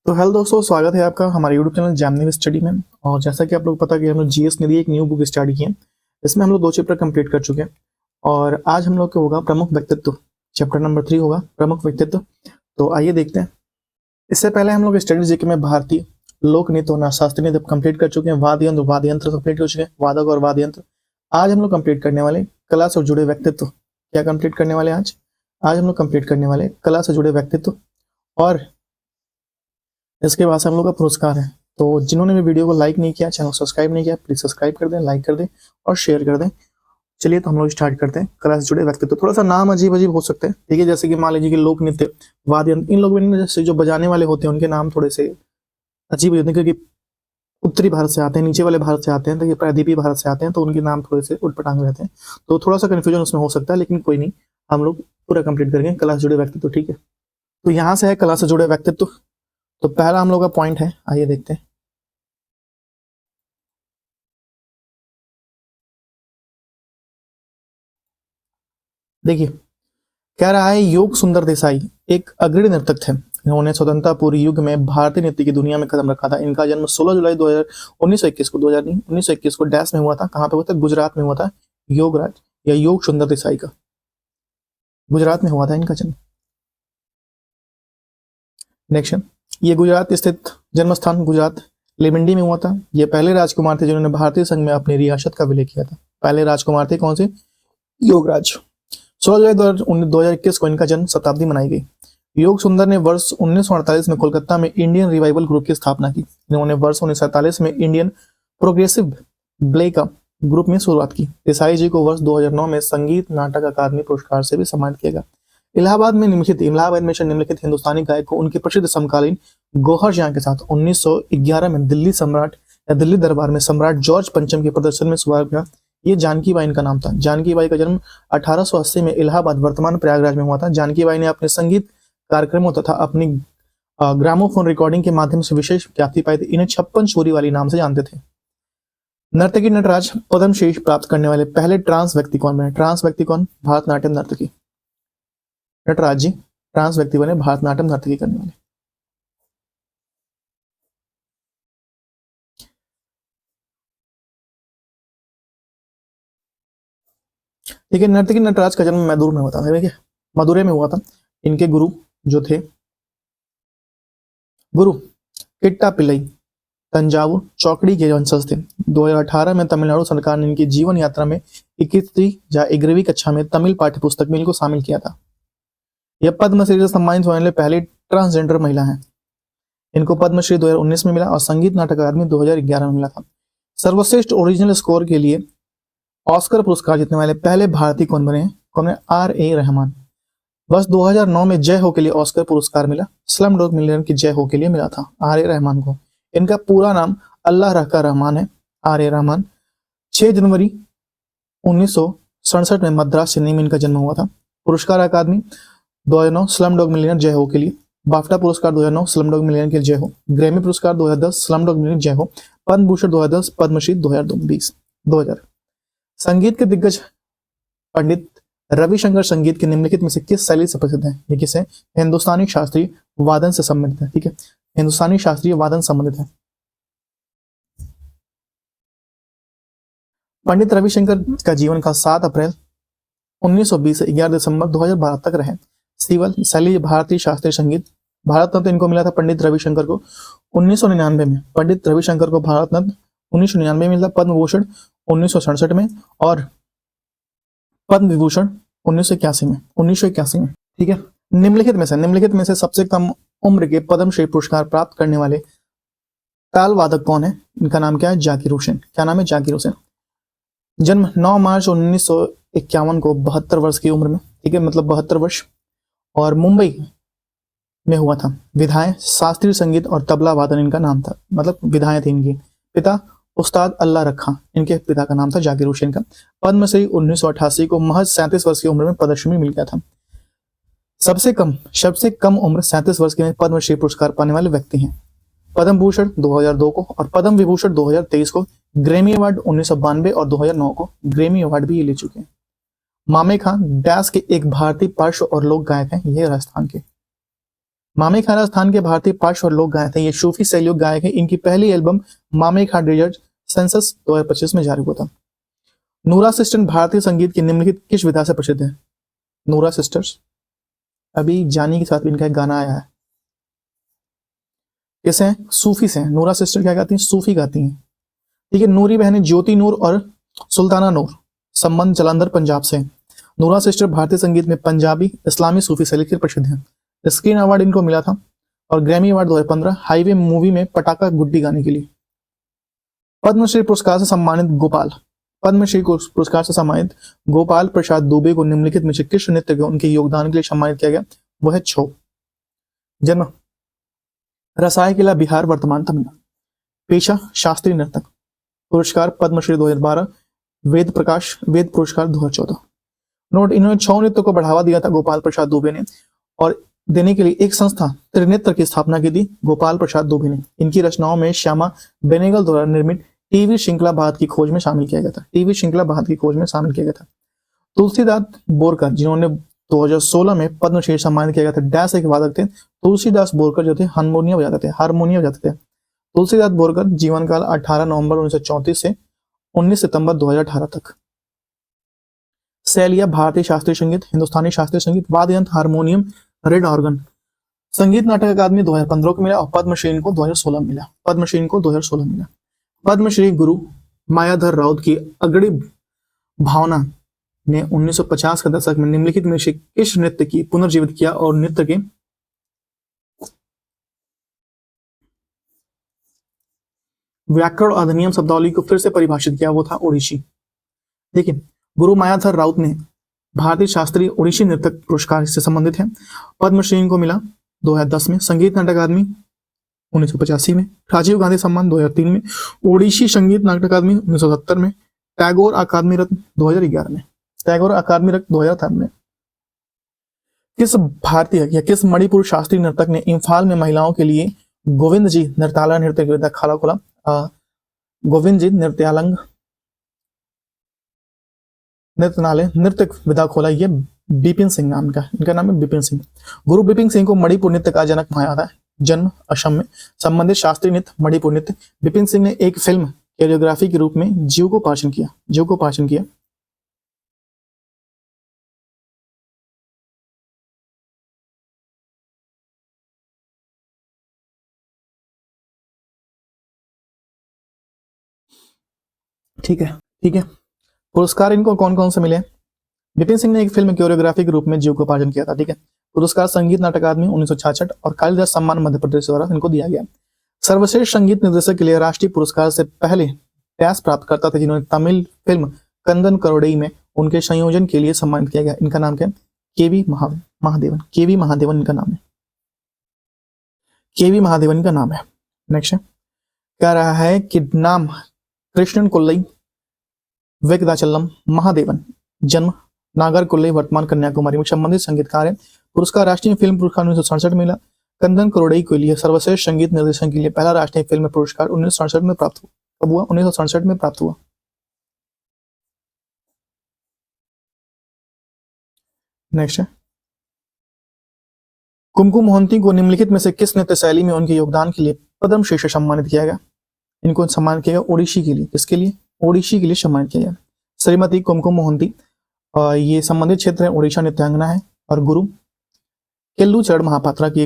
तो हेलो दोस्तों, स्वागत है आपका हमारे यूट्यूब चैनल जैमनी स्टडी में। और जैसा कि आप लोग पता कि हम लोग जीएस निधि एक न्यू बुक स्टार्ट किए हैं। इसमें हम लोग 2 चैप्टर कंप्लीट कर चुके हैं और आज हम लोग का होगा प्रमुख व्यक्तित्व। चैप्टर नंबर 3 होगा प्रमुख व्यक्तित्व। तो आइए देखते हैं। इससे पहले हम लोग स्टडी जीके में भारतीय लोक नृत्य और शास्त्रीय नृत्य कंप्लीट कर चुके हैं। वाद्य यंत्र कंप्लीट कर चुके हैं, वादक और वाद्य यंत्र। आज हम लोग कंप्लीट करने वाले कला से जुड़े व्यक्तित्व। क्या कंप्लीट करने वाले आज हम लोग कंप्लीट करने वाले कला से जुड़े व्यक्तित्व और इसके बाद से हम लोग का पुरस्कार है। तो जिन्होंने भी वीडियो को लाइक नहीं किया, चैनल सब्सक्राइब नहीं किया, प्लीज सब्सक्राइब कर दें, लाइक कर दें और शेयर कर दें। चलिए तो हम लोग स्टार्ट करते हैं। कला से जुड़े व्यक्तित्व, थोड़ा सा नाम अजीब अजीब हो सकते हैं, ठीक है। जैसे कि मान लीजिए कि लोक नृत्य, वाद्य यंत्र, इन लोग में जैसे जो बजाने वाले होते हैं उनके नाम थोड़े से अजीब होते हैं, क्योंकि उत्तरी भारत से आते हैं, नीचे वाले भारत से आते हैं, तो ये प्रायद्वीपीय भारत से आते हैं, तो उनके नाम थोड़े से उटपटांग रहते हैं। तो थोड़ा सा कंफ्यूजन उसमें हो सकता है, लेकिन कोई नहीं, हम लोग पूरा कंप्लीट करेंगे कला से जुड़े व्यक्तित्व, ठीक है। तो यहाँ से है कला से जुड़े व्यक्तित्व। तो पहला हम लोग का पॉइंट है, आइए देखते हैं। देखिए, कह रहा है योग सुंदर देसाई एक अग्रणी नर्तक थे। इन्होंने स्वतंत्रता पूर्व युग में भारतीय नृत्य की दुनिया में कदम रखा था। इनका जन्म 16 जुलाई 1921 को 2000 नहीं 1921 को डैश में हुआ था। कहाँ पे हुआ था? गुजरात में हुआ था। योगराज या योग सुंदर देसाई का गुजरात में हुआ था इनका जन्म। नेक्स्ट, ये गुजरात स्थित जन्म स्थान गुजरात लेमंडी में हुआ था। ये पहले राजकुमार थे जिन्होंने भारतीय संघ में अपनी रियासत का विलय किया था। पहले राजकुमार थे कौन से? योगराज। 16 जुलाई 2021 को इनका जन्म शताब्दी मनाई गई। योग सुंदर ने वर्ष 1948 में कोलकाता में इंडियन रिवाइवल ग्रुप की स्थापना की। इन्होंने वर्ष 1947 में इंडियन प्रोग्रेसिव ब्ले का ग्रुप में शुरुआत की। देसाई जी को वर्ष 2009 में संगीत नाटक अकादमी पुरस्कार से भी सम्मानित किया गया। इलाहाबाद में निम्नलिखित हिंदुस्तानी गायक को उनके प्रसिद्ध समकालीन गौहर जहां के साथ 1911 में दिल्ली सम्राट या दिल्ली दरबार में सम्राट जॉर्ज पंचम के प्रदर्शन में शुरुआत किया। ये जानकी बाई इनका नाम था। जानकी बाई का जन्म 1880 में इलाहाबाद वर्तमान प्रयागराज में हुआ था। जानकी बाई ने अपने संगीत कार्यक्रमों तथा अपनी ग्रामोफोन रिकॉर्डिंग के माध्यम से विशेष ख्याति पाई थी। इन्हें 56 छोरी वाली नाम से जानते थे। नर्तकी नटराज पद्मश्री प्राप्त करने वाले पहले ट्रांस व्यक्ति कौन बने? ट्रांस व्यक्ति कौन? भारतनाट्यम नर्तकी नटराज जी ट्रांस व्यक्ति बने भारतनाट्यम नर्तकी करने वाले। ठीक है, नर्तकी नटराज का जन्म मैदूर में हुआ था, देखिए मदुरै में हुआ था। इनके गुरु जो थे गुरु किट्टा पिल्लई तंजावुर चौकड़ी के वंशज थे। 2018 में तमिलनाडु सरकार ने इनकी जीवन यात्रा में 21वीं या 11वीं कक्षा में तमिल पाठ्य पुस्तक में इनको शामिल किया था। यह पद्मश्री से सम्मानित होने वाले पहली ट्रांसजेंडर महिला है। इनको पद्मश्री 2019 में मिला और संगीत नाटक अकादमी 2011 में मिला था। सर्वश्रेष्ठ ओरिजिनल स्कोर के लिए ऑस्कर पुरस्कार जीतने वाले पहले भारतीय कौन बने? R.A. रहमान। वर्ष 2009 में जय हो के लिए ऑस्कर पुरस्कार मिला। स्लम डॉग मिलियनेयर की जय हो के लिए मिला था R.A. रहमान को। इनका पूरा नाम अल्लाह रखा रहमान है। R.A. रहमान 6 जनवरी 1967 में मद्रास चेन्नई में इनका जन्म हुआ था। पुरस्कार अकादमी 2009 स्लम डॉग मिलियनेयर जय हो के लिए। बाफ्टा पुरस्कार 2009 स्लम डॉग मिलियनेयर के जय हो। ग्रैमी पुरस्कार 2010 स्लम डॉग मिलियनेयर जय हो। पद्म भूषण 2010, पद्मश्री 2020। संगीत के दिग्गज पंडित रविशंकर संगीत के निम्नलिखित में से किस शैली से प्रसिद्ध है? ये किस है? हिंदुस्तानी शास्त्रीय वादन से संबंधित है। ठीक है, हिंदुस्तानी शास्त्रीय वादन संबंधित है। पंडित रविशंकर का जीवन काल 7 अप्रैल 1920 से 11 दिसंबर 2012 तक रहे। सिवल शैली भारतीय शास्त्रीय संगीत। भारत रत्न इनको मिला था पंडित रविशंकर को 1999 में। पंडित रविशंकर को भारत रत्न 1999 में मिला। पद्म भूषण 1967 में और पद्म विभूषण 1981 में। ठीक है, निम्नलिखित में से सबसे कम उम्र के पद्मश्री पुरस्कार प्राप्त करने वाले ताल वादक कौन है? इनका नाम क्या है? जाकिर हुसैन। क्या नाम है? जाकिर हुसैन। जन्म 9 मार्च 1951 को 72 वर्ष की उम्र में, ठीक है, मतलब 72 वर्ष, और मुंबई में हुआ था। विधाएं शास्त्रीय संगीत और तबला वादन इनका नाम था, मतलब विधाएं थी इनकी। पिता उस्ताद अल्लाह रखा, इनके पिता का नाम था जाकिर हुसैन का। पद्मश्री 1988 को महज 37 वर्ष की उम्र में पद्मश्री मिल गया था। सबसे कम उम्र 37 वर्ष के पद्मश्री पुरस्कार पाने वाले व्यक्ति हैं। पद्म भूषण 2002 को और पद्म विभूषण 2023 को, ग्रैमी अवार्ड 1992 और 2009 को ग्रैमी अवार्ड भी ये ले चुके हैं। मामे खां डैश के एक भारतीय पार्श्व और लोक गायक हैं, ये राजस्थान के। मामे खां राजस्थान के भारतीय पार्श्व और लोक गायक थे। ये सूफी शैलियों गायक है। इनकी पहली एल्बम मामे खां डेजर्ट सेंसस 2025 में जारी हुआ था। नूरा सिस्टर भारतीय संगीत की निम्नलिखित किस विधा से प्रसिद्ध है? नूरा सिस्टर्स, अभी जानी के साथ भी इनका एक गाना आया है। कैसे हैं? सूफी से हैं। नूरा सिस्टर क्या गाती हैं? सूफी गाती हैं। ठीक है। नूरी बहनें ज्योति नूर और सुल्ताना नूर, संबंध जलंधर पंजाब से। नूरा सिस्टर भारतीय संगीत में पंजाबी इस्लामी सूफी शैली के प्रसिद्ध हैं। स्क्रीन अवार्ड इनको मिला था और ग्रैमी अवार्ड 2015 हाईवे मूवी में पटाखा गुड्डी गाने के लिए। पद्मश्री पुरस्कार से सम्मानित गोपाल, पद्मश्री पुरस्कार से सम्मानित गोपाल प्रसाद दुबे को निम्नलिखित में से किस नृत्य को उनके योगदान के लिए सम्मानित किया गया? वो है छौ। जन्म रसायकेला बिहार, वर्तमान तमिलनाडु। पेशा शास्त्रीय नर्तक। पुरस्कार पद्मश्री 2012, वेद पुरस्कार 2014। नोट, इन्होंने छौ नृत्य को बढ़ावा दिया था गोपाल प्रसाद दुबे ने, और देने के लिए एक संस्था त्रिनेत्र की स्थापना की थी गोपाल प्रसाद दुबे ने। इनकी रचनाओं में श्यामा बेनेगल द्वारा निर्मित टीवी श्रृंखला भारत की खोज में शामिल किया गया था। टीवी श्रृंखला भारत की खोज में शामिल किया गया था। तुलसीदास बोरकर, जिन्होंने 2016 में पद्मश्री सम्मानित किया गया था, डैश एक वादक थे। तुलसीदास बोरकर जो थे हारमोनियम बजाते थे। तुलसीदास बोरकर जीवन काल 18 नवंबर 1934 से 19 सितंबर 2018 तक। शैलियां भारतीय शास्त्रीय संगीत, हिंदुस्तानी शास्त्रीय संगीत, वाद्य यंत्र हारमोनियम, रेड ऑर्गन। संगीत नाटक अकादमी 2015 को मिला और पद्मश्री इनको 2016 मिला। पद्मश्री गुरु मायाधर राउत की अगड़ी भावना ने 1950 के दशक में निम्नलिखित में से किस नृत्य की पुनर्जीवित किया और नृत्य के व्याकरण अधिनियम शब्दावली को फिर से परिभाषित किया? वो था ओडिसी। देखिए, गुरु मायाधर राउत ने भारतीय शास्त्रीय ओडिसी नृतक पुरस्कार से संबंधित है। पद्मश्री इनको मिला 2010 में, संगीत नाटक अकादमी 1985 में, राजीव गांधी सम्मान 2003 में, ओडिसी संगीत नाटक अकादमी 1970 में, टैगोर अकादमी रत्न 2011 में। टैगोर अकादमी रत्न 2011 में। किस भारतीय या किस मणिपुर शास्त्रीय नर्तक ने इम्फाल में महिलाओं के लिए गोविंद जी नृत्याला नृत्य की विधा खाला खोला? गोविंद जी नृत्यालंग नृत्य विधा खोला? ये बिपिन सिंह नाम का, इनका नाम है बिपिन सिंह। गुरु बिपिन सिंह को मणिपुर नृत्य का जनक माना जाता है। जन्म असम में, संबंधित शास्त्रीय नृत्य मणिपुर नृत्य। बिपिन सिंह ने एक फिल्म कोरियोग्राफी के रूप में जीवकोपासन किया। ठीक है। पुरस्कार इनको कौन कौन से मिले? बिपिन सिंह ने एक फिल्म कोरियोग्राफी के रूप में जीवकोपासन किया था। ठीक है। पुरस्कार संगीत नाटक अकादमी 1966 और कालिदास सम्मान मध्य प्रदेश द्वारा इनको दिया गया। सर्वश्रेष्ठ संगीत निर्देशक के लिए राष्ट्रीय पुरस्कार से पहले डैश प्राप्त करता था, जिन्होंने तमिल फिल्म कंदन करोड़ई में उनके संयोजन के लिए सम्मानित किया गया। इनका नाम क्या है? केवी महादेवन इनका नाम है। केवी महादेवन का नाम है। नेक्स्ट कह रहा है कि नाम कृष्णन कोल्लई वेंकटाचलम महादेवन, जन्म नागर कोल्लई, वर्तमान कन्याकुमारी में, संबंधित संगीतकार है। पुरस्कार राष्ट्रीय फिल्म पुरस्कार 1967 में मिला। कंदन करोड़ई के लिए सर्वश्रेष्ठ संगीत निर्देशन के लिए पहला राष्ट्रीय फिल्म पुरस्कार 1967 में प्राप्त हुआ। कब हुआ? 1967 में प्राप्त हुआ। नेक्स्ट है, कुमकुम मोहंती को निम्नलिखित में से किस नृत्य शैली में उनके योगदान के लिए पद्मश्री से सम्मानित किया गया? इनको सम्मानित किया गया ओडिसी के लिए। किसके लिए? ओडिसी के लिए सम्मानित किया गया। श्रीमती कुमकुम मोहंती ये संबंधित क्षेत्र है ओडिशा नृत्यांगना है और गुरु केल्लूचरण महापात्रा के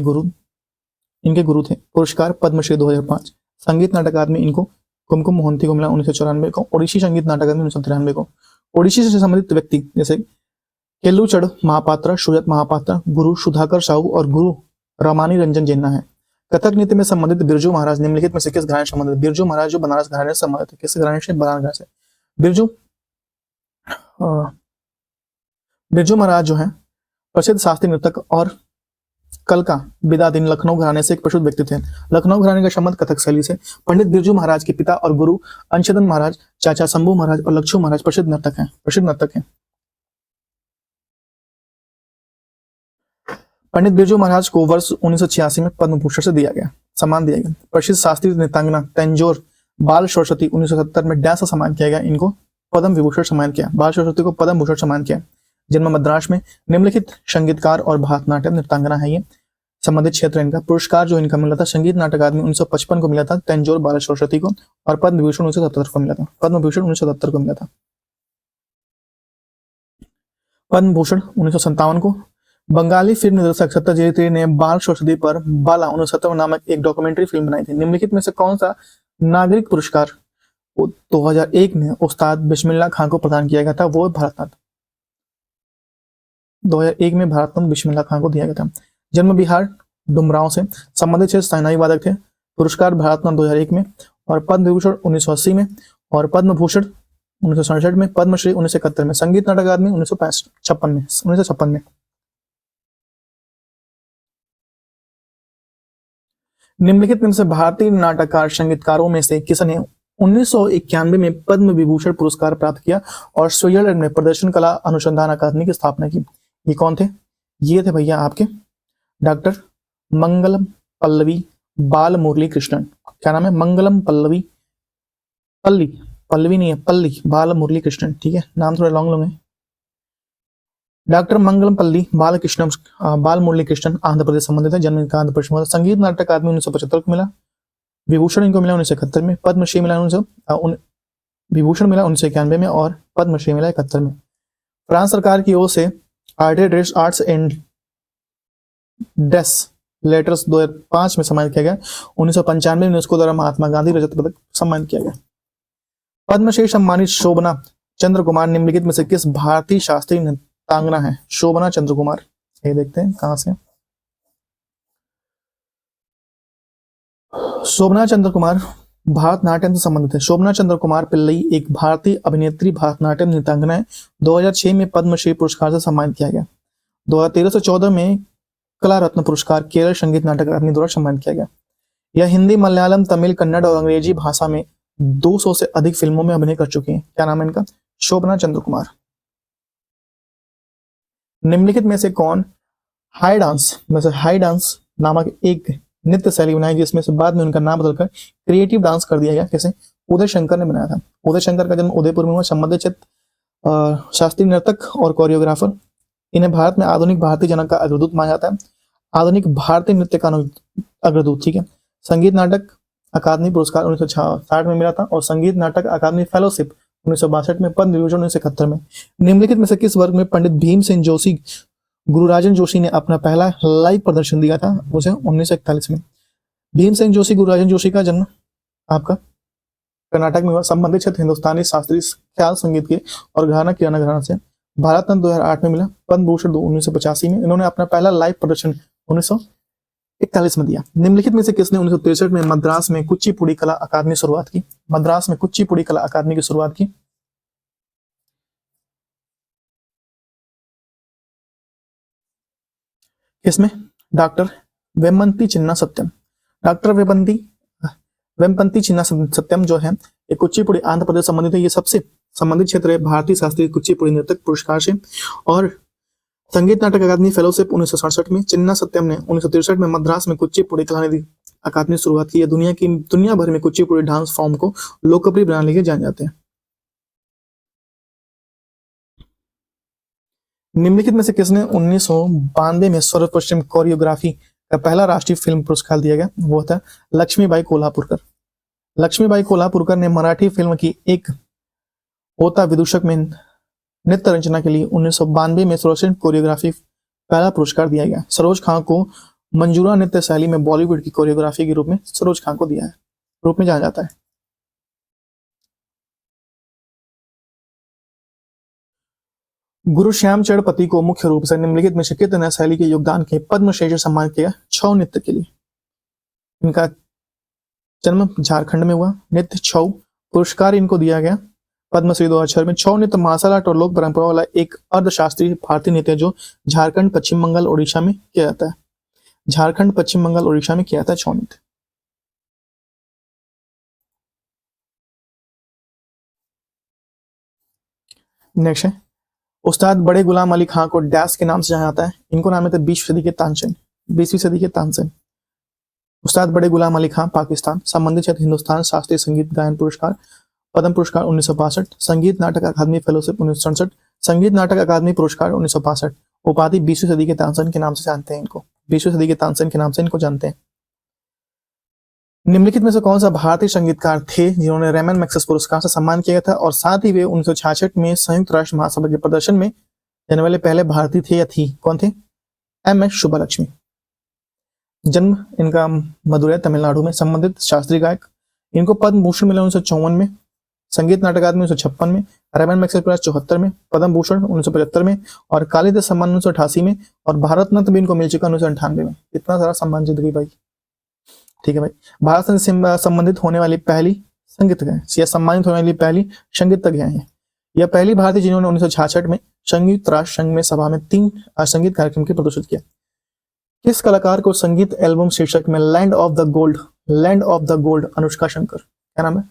इनके गुरु थे। पुरस्कार पद्मश्री 2005। संगीत नाटक अकादमी इनको कुमकुम मोहंती को मिला 1994 को। ओडिसी संगीत नाटक अकादमी 1993 को। ओडिसी से संबंधित व्यक्ति जैसे केल्लूचरण महापात्रा, सुजत महापात्रा, गुरु सुधाकर साहू और गुरु रमानी रंजन जेन्ना है। कथक नृत्य में संबंधित बिरजू महाराज निम्नलिखित में से किस घराने से संबंधित? बिरजू महाराज जो बनारस घराने से संबंधित है। किस घराने से? बनारस से। बिरजू महाराज जो है प्रसिद्ध शास्त्रीय नृतक और कल का बिदादीन लखनऊ घराने से एक प्रसिद्ध व्यक्ति थे। लखनऊ घराने का संबंध कथक शैली से। पंडित बिरजू महाराज के पिता और गुरु अंशदन महाराज, चाचा शंभू महाराज और लक्ष्मण महाराज प्रसिद्ध नर्तक हैं। पंडित बिरजू महाराज को वर्ष 1986 में पद्म भूषण से सम्मान दिया गया। प्रसिद्ध शास्त्रीय नृत्यांगना तंजोर बाल सरस्वती 1970 में डैश सम्मान किया गया। इनको पद्म विभूषण सम्मान किया। बाल सरस्वती को पद्म भूषण सम्मान किया। जन्म मद्रास में। निम्नलिखित संगीतकार और भारतनाट्यम नृत्यांगना है ये। संबंधित क्षेत्र इनका। पुरस्कार जो इनका मिला था संगीत नाटक अकादमी 1955 को मिला था तंजौर बाल सरस्वती को, और पद्म विभूषण 1977 को मिला था। पद्म विभूषण 1977 को मिला था। पद्म भूषण 1957 को। बंगाली फिल्म निर्देशक सत्यजीत रे ने बाल सरस्वती पर बाला 1970 नामक एक डॉक्यूमेंट्री फिल्म बनाई थी। निम्नलिखित में से कौन सा नागरिक पुरस्कार 2001 में उस्ताद बिस्मिल्लाह खां को प्रदान किया गया था? वो भारत रत्न। 2001 में भारत रत्न बिस्मिल्लाह खां को दिया गया था। जन्म बिहार डुमरांव से, संबंधित क्षेत्र शहनाई वादक थे। पुरस्कार भारत रत्न 2001 में, और पद्म विभूषण 1980 में, और पद्म भूषण 1967 में, पद्मश्री 1971 में, संगीत नाटक अकादमी 1956 में। निम्नलिखित में से भारतीय नाटककार संगीतकारों में से किसने 1991 में पद्म विभूषण पुरस्कार प्राप्त किया और स्विट्जरलैंड में प्रदर्शन कला अनुसंधान अकादमी की स्थापना की? ये कौन थे? ये थे भैया आपके डॉक्टर मंगलम पल्लवी बाल मुरली कृष्णन। क्या नाम है? मंगलम पल्लवी, पल्लवी नहीं है, पल्ली बाल मुरली कृष्णन। ठीक है, नाम थोड़ा लॉन्ग है। डॉक्टर मंगलम पल्ली बाल मुरली कृष्णन आंध्र प्रदेश संबंधित है। जन्म इनका आंध्र प्रदेश में। संगीत नाटक अकादमी 1975 को मिला। विभूषण इनको मिला 1971 में। पद्मश्री मिला विभूषण मिला 1991 में, और पद्मश्री मिला 71 में। फ्रांस सरकार की ओर से आर्ट्स एंड डेस लेटर्स 2005 में सम्मानित किया गया। 1995 में यूनेस्को द्वारा महात्मा गांधी रजत पदक सम्मानित किया गया। पद्मश्री सम्मानित शोभना चंद्र कुमार निम्नलिखित में से किस भारतीय शास्त्रीय नृत्यांगना है? शोभना चंद्र कुमार, ये देखते हैं कहां से। शोभना चंद्र कुमार भारतनाट्यम से संबंधित है। शोभना चंद्र कुमार पिल्लई एक भारतीय अभिनेत्री भारतनाट्यम नृत्यांगना है। 2006 में पद्मश्री पुरस्कार से सम्मानित किया गया। 2013 से 14 में कला रत्न पुरस्कार केरल संगीत नाटक अकादमी द्वारा सम्मानित किया गया। यह हिंदी, मलयालम, तमिल, कन्नड़ और अंग्रेजी भाषा में 200 से अधिक फिल्मों में अभिनय कर चुकी हैं। क्या नाम है इनका? शोभना चंद्र कुमार। निम्नलिखित में से कौन हाई डांस नामक एक नृत्य शैली बनाई जिसमें से बाद में उनका नाम बदलकर क्रिएटिव डांस कर दिया गया? कैसे? उदय शंकर ने बनाया था। उदय शंकर का जन्म उदयपुर में हुआ। संबंधित शास्त्रीय नर्तक और कोरियोग्राफर। इन्हें भारत में आधुनिक भारतीय जनक का अग्रदूत माना जाता है। आधुनिक भारतीय नृत्य का अग्रदूत। ठीक है। संगीत नाटक अकादमी पुरस्कार 1960 में मिला था, और संगीत नाटक अकादमी फेलोशिप 1962 में, पद्म विभूषण 1971 में। निम्नलिखित में से किस वर्ग में पंडित भीमसेन जोशी गुरुराजन जोशी ने अपना पहला लाइव प्रदर्शन दिया था? उसे 1941 में। भीमसेन जोशी गुरुराजन जोशी का जन्म आपका कर्नाटक में हुआ। संबंधित क्षेत्र हिंदुस्तानी शास्त्रीय ख्याल संगीत के और घराना किराना घराना से। भारत रत्न 2008 में मिला। पद्म भूषण 1985 में। इन्होंने अपना पहला लाइव प्रदर्शन 1941 में दिया। निम्नलिखित में से किसने 1963 में मद्रास में कुचिपुड़ी कला अकादमी शुरुआत की? मद्रास में कुचिपुड़ी कला अकादमी की शुरुआत की। किसमें? डॉक्टर वेम्पति चिन्ना सत्यम। डॉक्टर वेम्पति चिन्ना सत्यम जो है ये कुचिपुड़ी आंध्र प्रदेश संबंधित है। ये सबसे संबंधित क्षेत्र है भारतीय शास्त्रीय कुचिपुड़ी नृतक पुरस्कार से। और संगीत नाटक अकादमी फेलोशिप 1967 में। चिन्ना सत्यम ने 1963 में मद्रास में कुचिपुड़ी कला अकादमी शुरुआत की। दुनिया भर में कुचिपुड़ी डांस फॉर्म को लोकप्रिय बनाने के लिए जाने जाते हैं। निम्नलिखित में से किसने 1992 में सर्वश्रेष्ठ कोरियोग्राफी का पहला राष्ट्रीय फिल्म पुरस्कार दिया गया? वो था लक्ष्मीबाई कोल्हापुरकर। लक्ष्मीबाई कोल्हापुरकर ने मराठी फिल्म की एक होता विदूषक में नृत्य रचना के लिए 1992 में सर्वश्रेष्ठ कोरियोग्राफी पहला पुरस्कार दिया गया। सरोज खां को मंजूरा नृत्य शैली में बॉलीवुड की कोरियोग्राफी के रूप में सरोज खां को दिया है, रूप में जाना जाता है। गुरु श्यामचरण को मुख्य रूप से निम्नलिखित में से कितने शैली के योगदान के पद्मश्री से सम्मानित किया? छऊ नृत्य के लिए। इनका जन्म झारखंड में हुआ। नृत्य छऊ पुरस्कार इनको दिया गया पद्मश्री 2006 में। छऊ नृत्य मार्शल आर्ट और लोक परंपरा वाला एक अर्धशास्त्रीय भारतीय नृत्य जो झारखंड, पश्चिम बंगाल, उड़ीसा में किया जाता है। झारखंड, पश्चिम बंगाल, उड़ीसा में किया जाता है छऊ नृत्य। नेक्स्ट है उस्ताद बड़े गुलाम अली खां को डैश के नाम से जाना जाता है? इनको नाम है 20वीं सदी के तानसेन। 20वीं सदी के तानसेन। उस्ताद बड़े गुलाम अली खां पाकिस्तान। संबंधित क्षेत्र हिंदुस्तान शास्त्रीय संगीत गायन पुरस्कार पद्म पुरस्कार 1962। संगीत नाटक अकादमी फेलोशिप 1967। संगीत नाटक अकादमी पुरस्कार 1962। उपाधि 20वीं सदी के तानसेन के नाम से जानते हैं इनको, 20वीं सदी के तानसेन के नाम से इनको जानते हैं। निम्नलिखित में से कौन सा भारतीय संगीतकार थे जिन्होंने रेमन मैग्सेसे पुरस्कार से सम्मान किया था और साथ ही वे 1966 में संयुक्त राष्ट्र महासभा के प्रदर्शन में जाने वाले पहले भारतीय थे या थी? कौन थे? एम.एस. सुब्बालक्ष्मी। जन्म इनका मदुरै तमिलनाडु में। संबंधित शास्त्रीय गायक, इनको पद्म भूषण मिला 1954 में, संगीत नाटक अकादमी 1956 में, रेमन मैग्सेसे पुरस्कार 74 में, पद्म भूषण 1975 में और कालिदास सम्मान 1988 में और भारत रत्न भी इनको मिल चुका 1998 में। इतना सारा सम्मान जीत गई भाई। ठीक है भाई। भारत से संबंधित होने वाली पहली संगीतज्ञ या सम्मानित होने वाली पहली संगीतज्ञ है। यह पहली भारतीय जिन्होंने 1966 में संयुक्त राष्ट्र संघ में सभा में 3 संगीत कार्यक्रम के प्रदर्शित किया। किस कलाकार को संगीत एल्बम शीर्षक में land of the gold Anushka Shankar? क्या नाम है?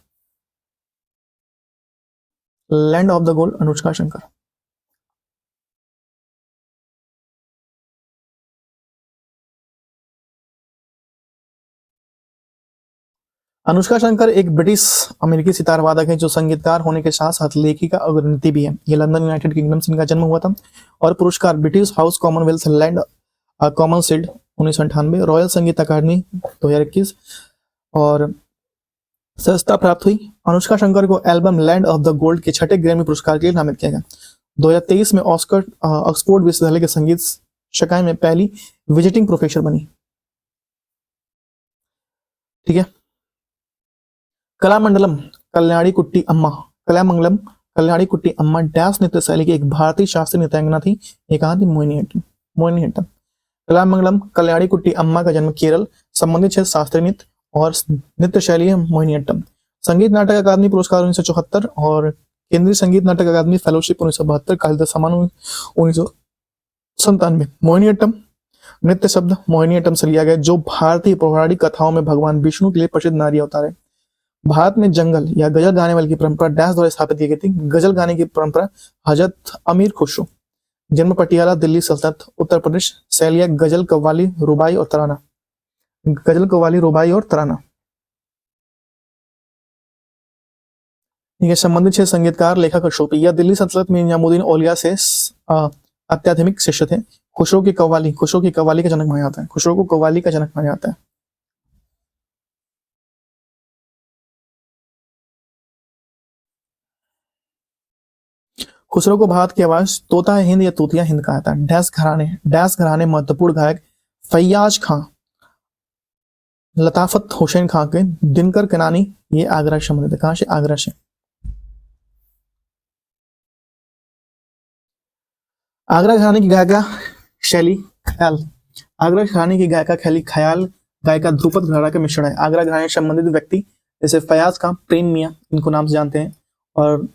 Land of the gold Anushka Shankar. Anushka Shankar एक ब्रिटिश अमेरिकी सितार वादक है जो संगीतकार होने के साथ साथ लेखिका और अभिनेत्री भी है। ये लंदन यूनाइटेड किंगडम से इनका जन्म हुआ था और पुरस्कार British house Commonwealth land common shield 1998, royal संगीत अकादमी 2021 और सदस्यता प्राप्त हुई। अनुष्का शंकर को album land of the gold के 6ठे ग्रैमी पुरस्कार के लिए नामित किया गया। 2023 में ऑक्सफोर्ड विश्वविद्यालय के संगीत शाखा में पहली विजिटिंग प्रोफेसर बनी। ठीक है। कलामंडलम कल्याणी कुट्टी अम्मा डैश नृत्य शैली की एक भारतीय शास्त्रीय नृत्यांगना थी। ये कहाँ थी? मोहिनीअट्टम। कलामंगलम कल्याणी कुट्टी अम्मा का जन्म केरल, संबंधित क्षेत्र शास्त्रीय नृत्य और नृत्य शैली है मोहिनीअट्टम। संगीत नाटक अकादमी पुरस्कार 1974 और केंद्रीय संगीत नाटक अकादमी फेलोशिप 1972, कालिदास सम्मान 1997। मोहिनीअट्टम नृत्य शब्द मोहिनीअट्टम से लिया गया जो भारतीय पौराणिक कथाओं में भगवान विष्णु के लिए प्रसिद्ध नारी अवतार है। भारत में जंगल या गजल गाने वाले की परंपरा डैश द्वारा स्थापित की गई थी। गजल गाने की परंपरा हजरत अमीर खुसरो। जन्म पटियाला, दिल्ली सल्तनत, उत्तर प्रदेश। शैलियाँ गजल, कव्वाली, रुबाई और तराना। गजल, कव्वाली, रुबाई और तराना। ठीक है। संबंधित क्षेत्र संगीतकार, लेखक और शिल्पी। यह दिल्ली सल्तनत में निजामुद्दीन औलिया से अत्याधुनिक शिष्य थे। खुसरो की कव्वाली का जनक माना जाता है। खुसरो को कव्वाली का जनक माना जाता है। खुसरो को भारत की आवाज तोता हिंद या तूतिया हिंद कहा जाता है। डैश घराने महत्वपूर्ण गायक फैयाज खां, लताफत हुसैन खां के दिनकर कनानी, ये आगरा से संबंधित है। कहां से? आगरा से। आगरा घराने की गायिका शैली ख्याल। आगरा घराने की गायिका शैली ख्याल गायिका ध्रुपद घराना का मिश्रण है। आगरा घराने से संबंधित व्यक्ति जैसे फयाज खां, प्रेम मियां, इनको नाम से जानते हैं, और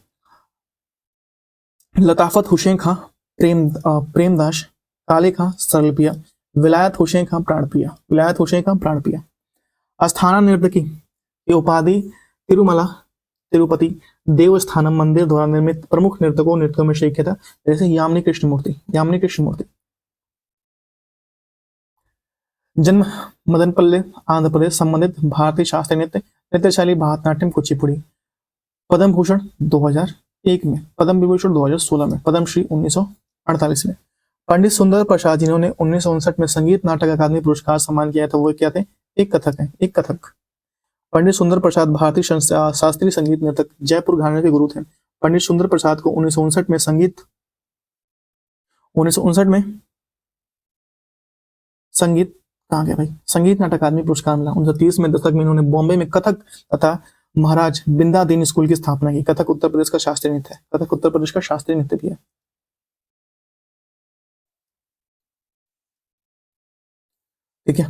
लताफत हुसैन खां, प्रेमदास, काले खां, सरलप्रिया, विलायत हुसैन खां, प्राणप्रिया। अस्थाना नर्तकी, ये उपाधि तिरुमला तिरुपति देवस्थानम मंदिर द्वारा निर्मित प्रमुख नृत्यों में से एक था, जैसे यामिनी कृष्णमूर्ति। जन्म मदनपल्ले, आंध्र प्रदेश। संबंधित भारतीय शास्त्रीय नृत्य शैली भरतनाट्यम, कुचिपुड़ी। पद्म भूषण 2001 में, पद्म विभूषण 2016 में, पद्मश्री 1948 में। पंडित सुंदर प्रसाद जिन्होंने 1959 में संगीत नाटक अकादमी पुरस्कार सम्मान किया था, वो क्या थे? एक कथक। पंडित सुंदर प्रसाद भारतीय शास्त्रीय संगीत नृतक, जयपुर घराने के गुरु थे। पंडित सुंदर प्रसाद को 1959 में संगीत कहाँ गया भाई? संगीत नाटक अकादमी पुरस्कार मिला। 1930 में दशक में इन्होंने बॉम्बे में कथक तथा महाराज बिंदादीन स्कूल की स्थापना की। कथक उत्तर प्रदेश का शास्त्रीय नृत्य भी है। ठीक है।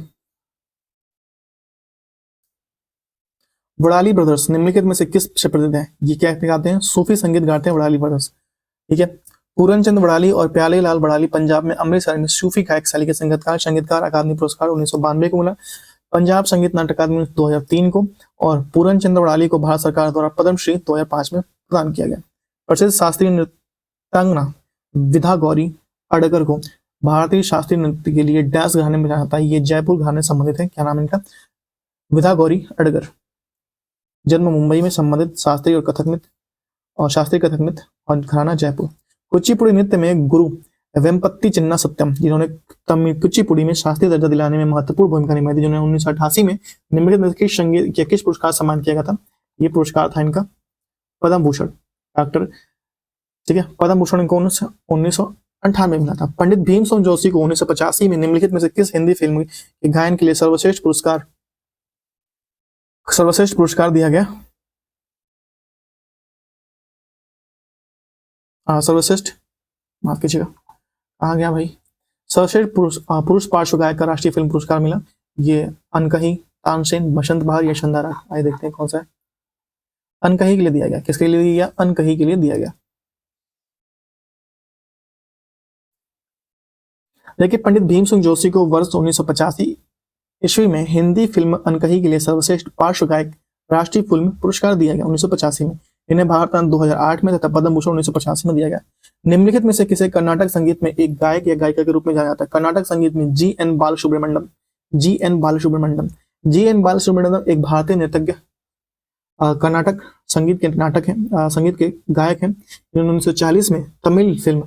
वड़ाली ब्रदर्स निम्नलिखित में से किस से प्रसिद्ध है? ये क्या गाते हैं? सूफी संगीत गाते हैं वड़ाली ब्रदर्स। ठीक है। पूरनचंद वड़ाली और प्याले लाल वड़ाली पंजाब में अमृतसर में सूफी गायक शैली के संगीतकार अकादमी पुरस्कार 1992 को मिला। पंजाब संगीत नाटक अकादमी 2003 को, और पूरनचंद वड़ाली को भारत सरकार द्वारा पद्मश्री 2005 में प्रदान किया गया। प्रसिद्ध शास्त्रीय नृत्यांगना विधा गौरी अडगर को भारतीय शास्त्रीय नृत्य के लिए डैश घराने में जाना जाता है। ये जयपुर घराने से संबंधित है। क्या नाम इनका? विधा गौरी अडगर। जन्म मुंबई में। संबंधित शास्त्रीय कथक नृत्य और घराना जयपुर। कुचिपुड़ी नृत्य में गुरु वेम्पत्ति चिन्ना सत्यम, जिन्होंने तमिल कुचिपुड़ी में शास्त्रीय दर्जा दिलाने में महत्वपूर्ण भूमिका निभाई थी, जिन्होंने 1988 में निम्नलिखित में से किस संगीत या किस पुरस्कार सम्मान किया गया था? ये पुरस्कार था इनका पद्म भूषण। डॉक्टर, ठीक है, पद्म भूषण इनको 1998 में मिला था। पंडित भीमसेन जोशी को 1985 में निम्नलिखित में से किस हिंदी फिल्म के गायन के लिए सर्वश्रेष्ठ पुरस्कार दिया गया? सर्वश्रेष्ठ, माफ कीजिएगा, कहा गया भाई, सर्वश्रेष्ठ पुरुष पार्श्व गायक का राष्ट्रीय फिल्म पुरस्कार मिला। ये अनकही, तानसेन, बसंत बहार या शानदार। आइए देखते हैं कौन सा है। अनकही के लिए दिया गया। किसके लिए दिया? अनकही के लिए दिया गया। देखिए, पंडित भीमसेन जोशी को वर्ष 1985 ईस्वी में हिंदी फिल्म अनकही के लिए सर्वश्रेष्ठ पार्श्व गायक राष्ट्रीय फिल्म पुरस्कार दिया गया 1985 में। इन्हें भारत रत्न 2008 में तथा पद्म भूषण 1985 में दिया गया। निम्नलिखित में से किसे कर्नाटक संगीत में एक गायक या गायिका के रूप में जाना जाता है? कर्नाटक संगीत में G N. Balasubramaniam. G N. Balasubramaniam. G N. Balasubramaniam एक भारतीय नृतज्ञ, कर्नाटक संगीत के संगीत के गायक हैं। इन्होंने 1940 में तमिल फिल्म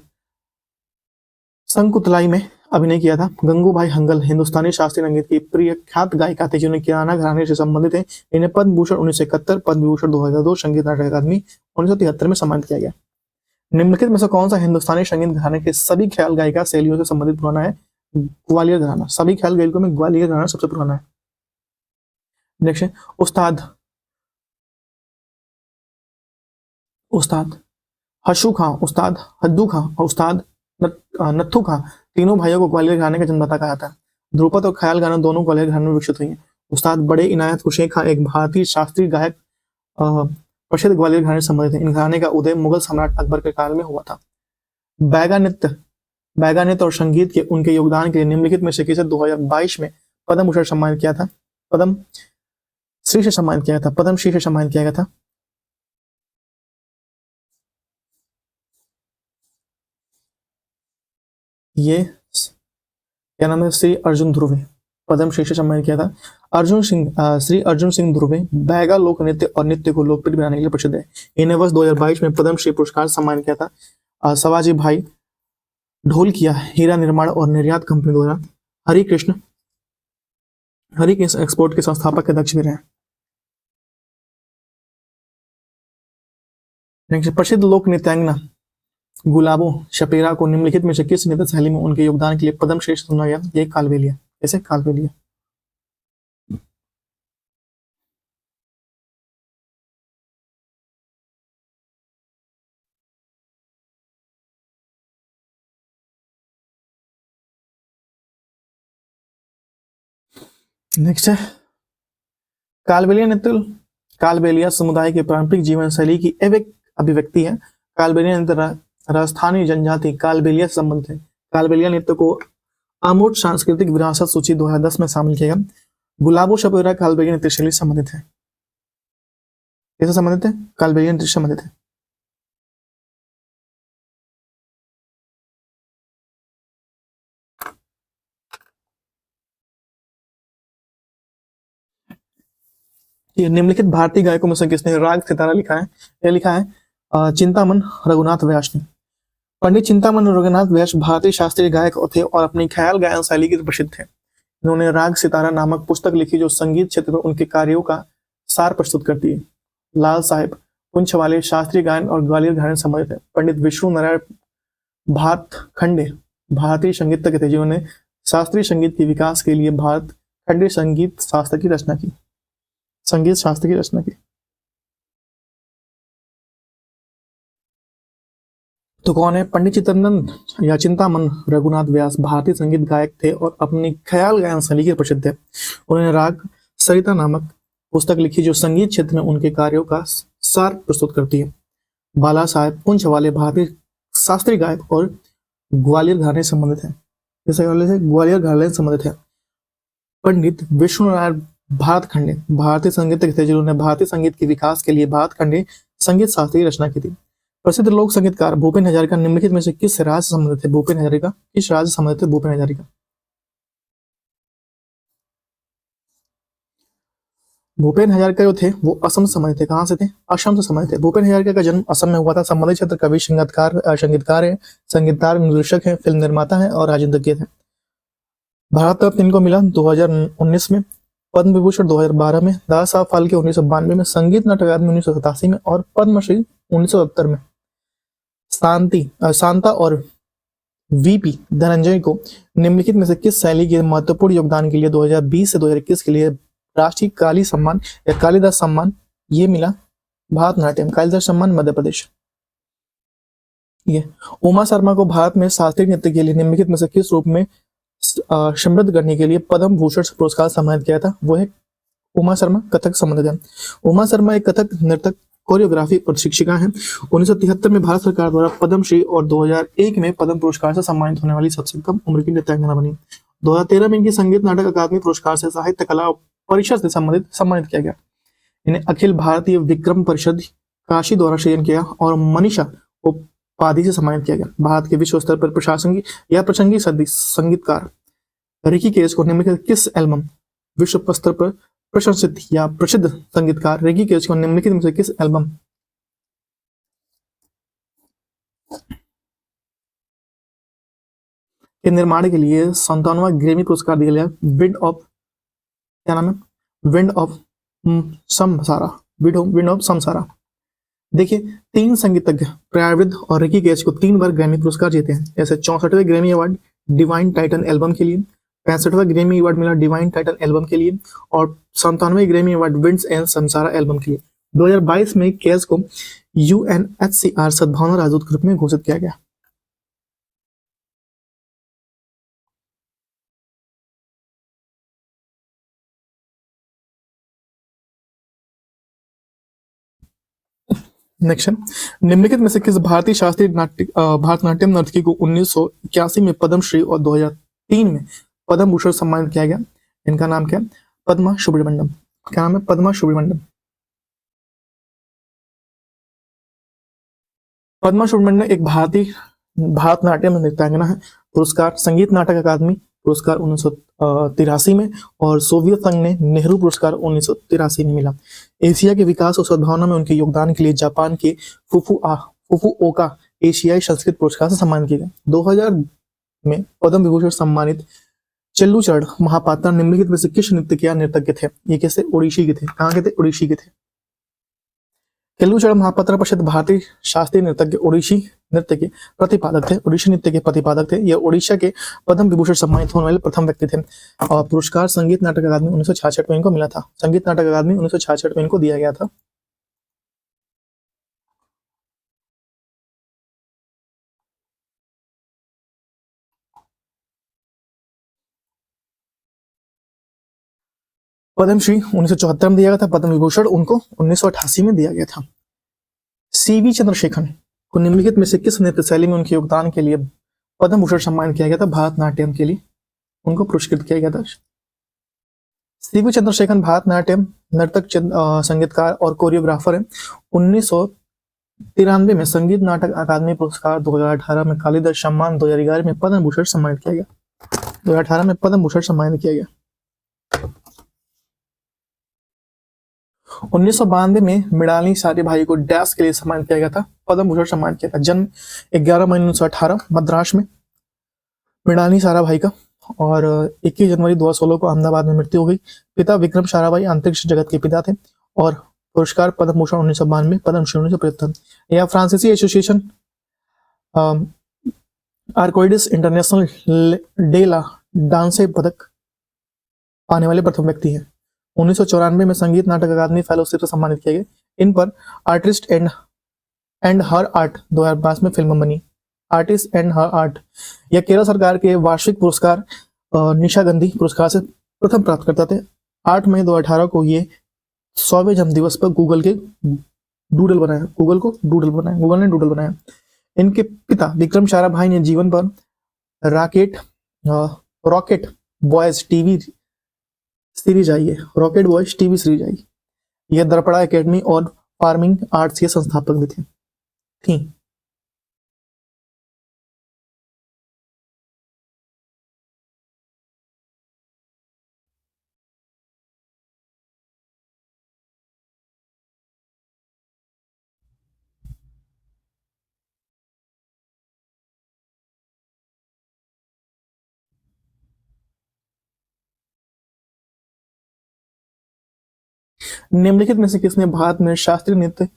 संकुतलाई में अभिनय किया था। गंगूबाई हंगल हिंदुस्तानी शास्त्रीय संगीत की प्रिय ख्यात गायिका थी, जिन्हें किराना घराने से संबंधित है। इन्हें पद्म भूषण 1971, पद्म विभूषण 2002, संगीत नाटक अकादमी 1973 में सम्मानित किया गया। निम्नलिखित में से कौन सा हिंदुस्तानी संगीत घराने के सभी ख्याल गायिका शैलियों से संबंधित पुराना है? ग्वालियर घराना। सभी ख्याल गायकों में ग्वालियर घराना सबसे पुराना है। नेक्स्ट है उस्ताद हशू खां, उस्ताद हद्दू खां और उस्ताद नत्थू खां, तीनों भाइयों को ग्वालियर घराने का जन्मदाता कहा जाता है। ध्रुपद और ख्याल गाना दोनों ग्वालियर घराने में विकसित हुई हैं। उस्ताद बड़े इनायत हुसैन खां एक भारतीय शास्त्रीय गायक प्रसिद्ध ग्वालियर घराने से संबंधित है। इन घराने का उदय मुगल सम्राट अकबर के काल में हुआ था। बैगा नृत्य और संगीत के उनके योगदान के लिए निम्नलिखित में से किसे 2022 में पद्म भूषण सम्मानित किया था? पद्म श्री से सम्मानित किया था। पद्म श्री से सम्मानित किया गया था। ये क्या नाम है? श्री अर्जुन ध्रुवे। पद्म श्री से सम्मानित किया था। श्री अर्जुन सिंह ध्रुवे बैगा लोक नृत्य और नृत्य को लोकप्रिय बनाने के लिए प्रसिद्ध है। इन्हें वर्ष 2022 में पद्म श्री पुरस्कार सम्मानित किया था। सवाजी भाई ढोलकिया हीरा निर्माण और निर्यात कंपनी द्वारा हरि कृष्ण एक्सपोर्ट के संस्थापक अध्यक्ष भी रहे। प्रसिद्ध लोक नृत्यांगना गुलाबो शपेरा को निम्नलिखित में से किस नृत्य शैली में उनके योगदान के लिए पद्म श्री चुना गया? ये कालबेलिया। कैसे? कालबेलिया। नेक्स्ट है कालबेलिया नृत्य। कालबेलिया समुदाय के पारंपरिक जीवन शैली की एक अभिव्यक्ति है। कालबेलिया नृत्य राजस्थानी जनजाति कालबेलिया से संबंधित है। कालबेलिया नृत्य को अमूर्त सांस्कृतिक विरासत सूची 2010 में शामिल किया गया। गुलाबो शपेरा कालबेलिया नृत्य शैली से संबंधित है। कैसे संबंधित है? कालबेलिया नृत्य संबंधित है। ये निम्नलिखित भारतीय गायकों में से किसने राग सितारा लिखा है? यह लिखा है चिंतामन रघुनाथ व्यास ने। पंडित चिंतामन रघुनाथ व्यास भारतीय शास्त्रीय गायक थे और अपनी ख्याल गायन शैली के प्रसिद्ध थे। इन्होंने राग सितारा नामक पुस्तक लिखी, जो संगीत क्षेत्र में उनके कार्यों का सार प्रस्तुत करती है। लाल साहेब पुंछवाले शास्त्रीय गायन और ग्वालियर घराने से संबंधित है। पंडित विष्णु नारायण भातखंडे भारतीय संगीतज्ञ थे, जिन्होंने शास्त्रीय संगीत के विकास के लिए भातखंडे संगीत शास्त्र की रचना की। संगीत शास्त्र की रचना की। तो कौन है? पंडित चित्तरंजन या चिंतामन रघुनाथ व्यास भारतीय संगीत गायक थे और अपनी ख्याल गायन शैली के प्रसिद्ध थे। उन्होंने राग सरिता नामक पुस्तक लिखी, जो संगीत क्षेत्र में उनके कार्यों का सार प्रस्तुत करती है। बाला साहेब पुंछवाले भारतीय शास्त्रीय गायक और ग्वालियर घराने से संबंधित है। ग्वालियर घराने से संबंधित है। पंडित विष्णु नारायण भातखंडे भारतीय संगीतज्ञ थे, जिन्होंने भारतीय संगीत के विकास के लिए भातखंडे संगीत शास्त्र की रचना की थी। प्रसिद्ध लोक संगीतकार भूपेन हजारिका निम्नलिखित में से किस राज्य से संबंधित है? भूपेन हजारिका किस राज्य से संबंधित है? भूपेन हजारिका भूपेन हजारिका जो थे वो असम से संबंधित थे। कहाँ से थे? असम से संबंधित थे। भूपेन हजारिका का जन्म असम में हुआ था। संबंधित क्षेत्र कवि, संगीतकार है, संगीतकार, निर्देशक है, फिल्म निर्माता है और राजनीतिज्ञ थे। भारत रत्न इनको मिला 2019 में, पद्म विभूषण 2012 में, दादा साहब फाल्के 1992 में, संगीत नाटक अकादमी 1987 में और पद्मश्री 1970 में। शांता और वीपी धनंजय को निम्नलिखित में से किस शैली के महत्वपूर्ण योगदान के लिए 2020 से 2021 के लिए राष्ट्रीय काली सम्मान या कालिदास सम्मान ये मिला? भारतनाट्यम, कालिदास सम्मान, मध्य प्रदेश। ये उमा शर्मा को भारत में शास्त्रीय नृत्य के लिए निम्नलिखित में से किस रूप में समृद्ध करने के लिए पद्म भूषण पुरस्कार सम्मानित किया था? वो है उमा शर्मा, कथक संबंधित है। उमा शर्मा एक कथक नृतक, कोरियोग्राफी प्रशिक्षिका हैं। 1973 में भारत सरकार द्वारा पद्मश्री और 2001 में पद्म पुरस्कार से सम्मानित होने वाली सबसे कम उम्र की नृत्यांगना बनी। 2013 में इनकी संगीत नाटक अकादमी पुरस्कार से साहित्य कला परिषद से सम्मानित किया गया। इन्हें अखिल भारतीय विक्रम परिषद काशी द्वारा सृजन किया और मनीषा उपाधि से सम्मानित किया गया। भारत के विश्व स्तर पर प्रशासनिक या प्रसंगी संगीतकार ऋषिकेश को निम्नलिखित किस एल्बम विश्व स्तर पर प्रशंसित या प्रसिद्ध संगीतकार ऋषिकेश को निम्नलिखित में से किस एल्बम के निर्माण के लिए 57वां ग्रैमी पुरस्कार दिया गया? विंड ऑफ, क्या नाम है? Wind of Samsara, wind of Samsara. देखिए, 3 संगीतज्ञ प्रायवृद्ध और ऋषिकेश को 3 बार ग्रैमी पुरस्कार जीते हैं। जैसे 64वें Grammy award Divine Tides album के लिए, 65वां ग्रैमी अवार्ड मिला डिवाइन टाइटन एल्बम के लिए और 97वें Grammy award Winds and Samsara album के लिए। 2022 में केस को यूएनएचसीआर सद्भावना राजदूत के रूप में घोषित किया गया। नेक्स्ट, निम्नलिखित में से किस भारतीय शास्त्रीय भारतनाट्यम नर्तकी को 1981 में पद्मश्री और 2003 में पद्म भूषण सम्मानित किया गया? इनका नाम क्या है? पद्मा सुब्रमण्यम। क्या नाम है? पद्मा सुब्रमण्यम। पद्मा सुब्रमण्यम एक भारतीय भारतनाट्यम नृत्यांगना है। पुरस्कार संगीत नाटक अकादमी पुरस्कार 1983 में और सोवियत संघ ने नेहरू पुरस्कार 1983 में मिला। एशिया के विकास और सद्भावना में उनके योगदान के लिए जापान के फुफुओका एशियाई संस्कृत पुरस्कार से सम्मानित किया गया। 2000 में पद्म विभूषण सम्मानित चेल्लूचरण महापात्रा निम्नलिखित में से किस नृत्य के नर्तज्ञ थे? ये कैसे? ओडिशी के थे। कहाँ के थे? ओडिशी के थे। चेल्लूचरण महापात्रा प्रसिद्ध भारतीय शास्त्रीय नृत्यज्ञ ओडिशी नृत्य के प्रतिपादक थे। ओडिशी नृत्य के प्रतिपादक थे। यह ओडिशा के पद्म विभूषण सम्मानित होने वाले प्रथम व्यक्ति थे। और पुरस्कार संगीत नाटक अकादमी 1966 में इनको मिला था। संगीत नाटक अकादमी 1966 में इनको दिया गया था। पद्मश्री 1974 में दिया गया था। पद्म विभूषण उनको 1988 में दिया गया था। सीवी चंद्रशेखर को निम्नलिखित में से किस नृत्य शैली में उनके योगदान के लिए पद्म भूषण सम्मान किया गया था? भारतनाट्यम के लिए उनको पुरस्कृत किया गया था। सीवी चंद्रशेखर भारतनाट्यम नर्तक, संगीतकार और कोरियोग्राफर है। 1993 में संगीत नाटक अकादमी पुरस्कार, 2018 में कालिदास सम्मान, 2011 में पद्म भूषण सम्मानित किया गया। 2018 में पद्म भूषण सम्मानित किया गया। 1992 में मृणालिनी साराभाई को डैश के लिए सम्मानित किया गया था। पद्म भूषण सम्मानित किया था। जन्म 11 मई 1918 मद्रास में मृणालिनी साराभाई का और 21 जनवरी 2016 को अहमदाबाद में मृत्यु हो गई। पिता विक्रम साराभाई अंतरिक्ष जगत के पिता थे और पुरस्कार पद्म भूषण 1992, पद्मश्री 1975। यह फ्रांसीसी एसोसिएशन आर्कोइडिस इंटरनेशनल डे ला डांसे पदक पाने वाले प्रथम व्यक्ति हैं। 1994 में संगीत नाटक अकादमी फेलोशिप से सम्मानित किए गए। इन पर आर्टिस्ट एंड हर आर्ट 2005 में फिल्म बनी। आर्टिस्ट एंड हर आर्ट यह केरल सरकार के वार्षिक पुरस्कार निशा गांधी पुरस्कार से प्रथम प्राप्त करता थे। 8 मई 2018 को ये 100वें जन्म दिवस पर गूगल ने डूडल बनाया। इनके पिता विक्रम साराभाई ने जीवन पर रॉकेट बॉयज टीवी सीरीज आई है। रॉकेट बॉयज टीवी सीरीज आई। यह दर्पणा एकेडमी और फार्मिंग आर्ट्स के संस्थापक भी थे। ठीक। निम्नलिखित में से किसने भारत में शास्त्रीय नृत्य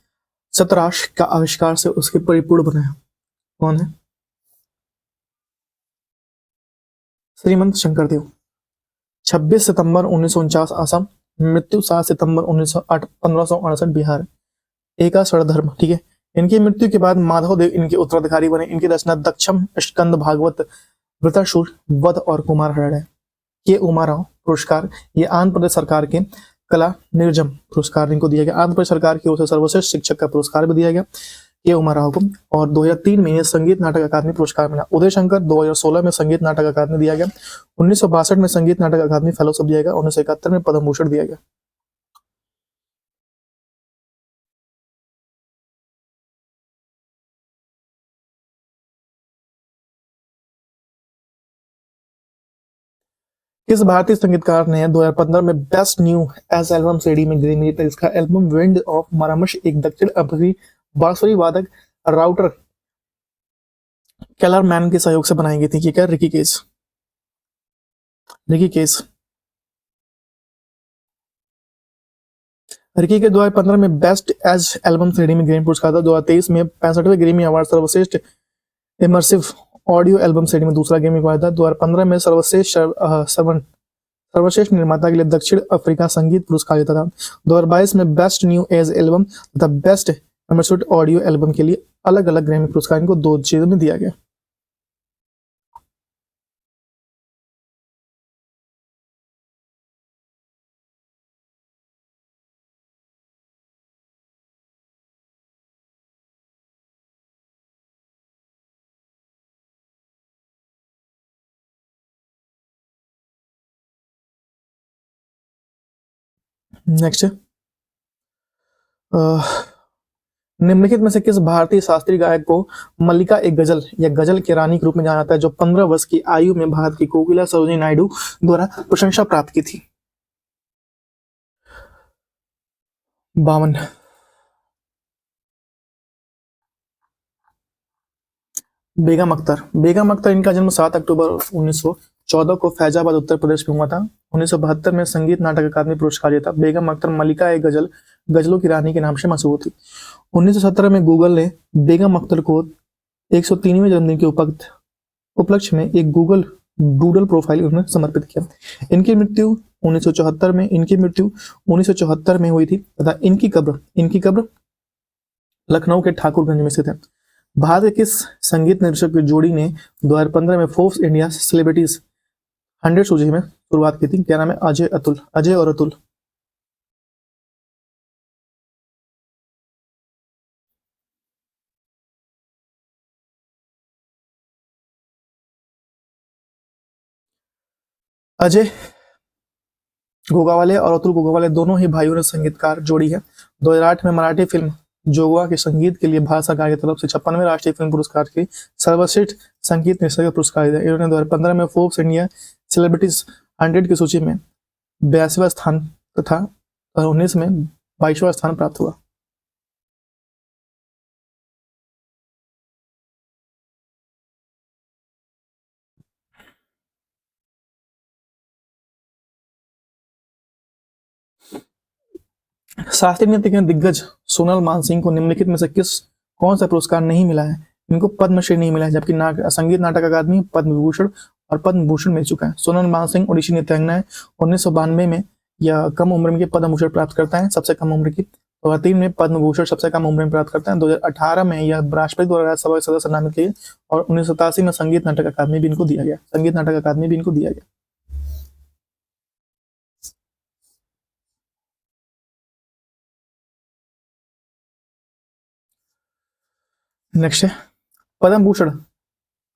सतराश का आविष्कार से उसके परिपूर्ण बनाया? कौन है? श्रीमंत शंकरदेव। 26 सितंबर 1949 असम, मृत्यु 7 सितंबर 1568 बिहार। एका स्वरधर्म, ठीक है। इनकी मृत्यु के बाद माधव देव इनके उत्तराधिकारी बने। इनकी रचना दक्षम, स्कंद भागवत, वृतासुर वध और कुमार हरण है। के उमाराव पुरस्कार ये आंध्र प्रदेश सरकार के कला निर्जम पुरस्कार इनको दिया गया। आंध्र प्रदेश सरकार की ओर से सर्वश्रेष्ठ शिक्षक का पुरस्कार भी दिया गया के उमाराव को। और 2003 में ये संगीत नाटक अकादमी पुरस्कार मिला। उदय शंकर 2016 में संगीत नाटक अकादमी दिया गया। 1962 में संगीत नाटक अकादमी फेलोशिप दिया गया। 1971 में पद्म भूषण दिया गया। किस भारतीय संगीतकार ने 2015 में बेस्ट न्यू एज एल्बम श्रेणी में ग्रैमी जीता? इसका एल्बम विंड ऑफ मरामश एक दक्षिण अफ्रीकी बांसुरी वादक राउटर कैलरमैन के सहयोग से बनाई गई थी। ये क्या? Ricky case. Ricky case. Ricky के 2015 में बेस्ट एज एल्बम श्रेणी में ग्रैमी पुरस्कार था। 2023 में 65वें ग्रैमी अवार्ड सर्वश्रेष्ठ इमर्सिव ऑडियो एल्बम श्रेणी में दूसरा ग्रैमी अवार्ड था। 2015 में सर्वश्रेष्ठ निर्माता के लिए दक्षिण अफ्रीका संगीत पुरस्कार जीता था। 2022 में बेस्ट न्यू एज एल्बम तथा बेस्ट इमर्सिव ऑडियो एल्बम के लिए अलग अलग ग्रैमी पुरस्कार इनको 2 चीजों में दिया गया। नेक्स्ट, निम्नलिखित में से किस भारतीय शास्त्रीय गायक को मल्लिका एक गजल या गजल की रानी के रूप में जाना जाता है, जो 15 वर्ष की आयु में भारत की कोकिला सरोजिनी नायडू द्वारा प्रशंसा प्राप्त की थी? 52। बेगम अख्तर। बेगम अख्तर इनका जन्म 7 अक्टूबर 1914 को फैजाबाद उत्तर प्रदेश में हुआ था। 1972 में संगीत नाटक अकादमी पुरस्कार जीता। बेगम अख्तर मल्लिका एक गजल गजलों की रानी के नाम से मशहूर थी। 1917 में गूगल ने बेगम अख्तर को 103वें जन्मदिन के उपलक्ष्य में एक गूगल डूडल प्रोफाइल उन्हें समर्पित किया। इनकी मृत्यु 1974 में हुई थी तथा इनकी कब्र लखनऊ के ठाकुरगंज में स्थित है। भारत के किस संगीत निर्देशक की जोड़ी ने 2015 में फोर्ब्स इंडिया सेलिब्रिटीज 100 सूची में शुरुआत की थी? क्या नाम है? अजय और अतुल। अजय गोगावाले और अतुल गोगावाले दोनों ही भाइयों ने संगीतकार जोड़ी है। 2008 में मराठी फिल्म जोगवा के संगीत के लिए भारत सरकार की तरफ से 56वें राष्ट्रीय फिल्म पुरस्कार के सर्वश्रेष्ठ संगीत निर्देशक का पुरस्कार दिया। इन्होंने 2015 में फोर्ब्स इंडिया सेलिब्रिटीज 100 की सूची में 82वां स्थान तथा 2019 में 22वां स्थान प्राप्त हुआ। शास्त्रीय नृत्य के दिग्गज सोनल मानसिंह को निम्नलिखित में से कौन सा पुरस्कार नहीं मिला है? इनको पद्मश्री नहीं मिला है, जबकि संगीत नाटक अकादमी पद्म विभूषण और पद्म भूषण मिल चुका है। सोनल मानसिंह ओडिशी नृत्यांगना है। 1992 में यह कम उम्र में पद्म भूषण प्राप्त करता है, सबसे कम उम्र की। 2003 में पद्म भूषण सबसे कम उम्र में प्राप्त करता है। 2018 में यह राष्ट्रपति द्वारा राज्यसभा के सदस्य नामित किए और 1987 में संगीत नाटक अकादमी भी इनको दिया गया। नेक्स्ट है, पद्म भूषण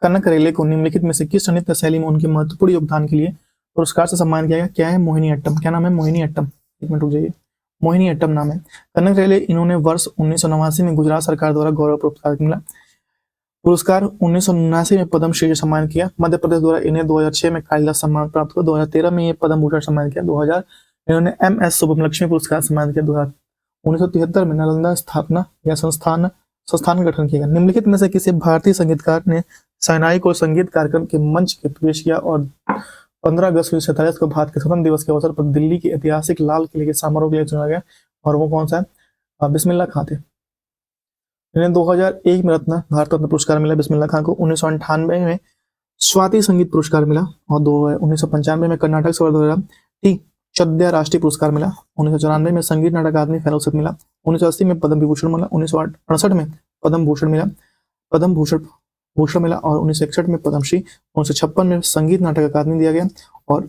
कनक रेले को निम्नलिखित में से किस नृत्य शैली में उनके महत्वपूर्ण योगदान के लिए पुरस्कार से सम्मानित किया गया? क्या है? मोहिनी अट्टम। क्या नाम है? मोहिनी अट्टम। एक मिनट रुक जाइए, मोहिनी अट्टम नाम है। कनक रेले इन्होंने वर्ष 1989 में गुजरात सरकार द्वारा गौरव पुरस्कार मिला। 1979 में पद्मश्री से सम्मानित किया। मध्य प्रदेश द्वारा इन्हें 2006 में कालिदास सम्मान प्राप्त हुआ। 2013 में ये पद्म भूषण सम्मानित किया। 2000 इन्होंने MS शुभलक्ष्मी पुरस्कार सम्मानित किया। 1973 में नालंदा स्थापना या संस्थान का गठन किया गया। निम्नलिखित में से किसी भारतीय संगीतकार ने शहनाई को संगीत कार्यक्रम के मंच के प्रवेश किया और 15 अगस्त 1947 को भारत के स्वतंत्र दिवस के अवसर पर दिल्ली के ऐतिहासिक लाल किले के समारोह के लिए चुना गया, और वो कौन सा है? बिस्मिल्लाह खां थे। इन्हें 2001 में रत्न भारत रत्न पुरस्कार मिला बिस्मिल्लाह खां को। 1998 में स्वाति संगीत पुरस्कार मिला, और 1995 में कर्नाटक स्वर टी चौदह राष्ट्रीय पुरस्कार मिला। 1994 में संगीत नाटक अकादमी फेलोशिप मिला। 1980 में पद्म विभूषण मिला। 1968 में पद्म भूषण मिला, भूषण मिला, और 1961 में पद्मश्री। 1956 में संगीत नाटक अकादमी दिया गया, और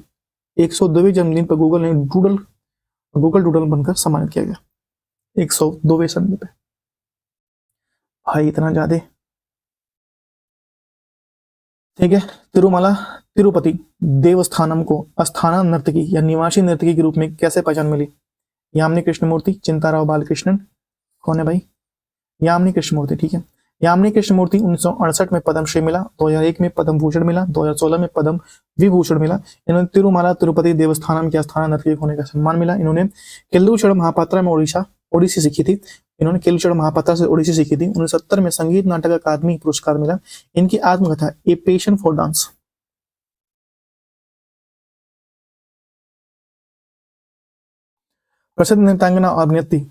102वें जन्मदिन पर गूगल डूडल बनकर सम्मानित किया गया। 102वें जन्मदिन पे भाई इतना ज्यादा, ठीक है। तिरुमला तिरुपति देवस्थानम को अस्थाना नर्तकी या निवासी नर्तकी के रूप में कैसे पहचान मिली? यामिनी कृष्णमूर्ति, चिंताराव बालकृष्णन, कौन है भाई? यामिनी कृष्णमूर्ति, ठीक है। यामिनी कृष्णमूर्ति 1968 में पद्मश्री मिला, 2001 में पद्म भूषण मिला, 2016 में पद्म विभूषण मिला। इन्होंने तिरुमला तिरुपति देवस्थानम के अस्थाना नर्तकी होने का सम्मान मिला। इन्होंने केल्लुचड़ महापात्रा में ओडिसी सीखी थी। इन्होंने केल्लुचड़ महापात्रा से ओडिसी सीखी थी। 1970 में संगीत नाटक अकादमी पुरस्कार मिला। इनकी आत्मकथा ए पैशन फॉर डांस। प्रसिद्ध नृत्यांगना और अभिनेत्री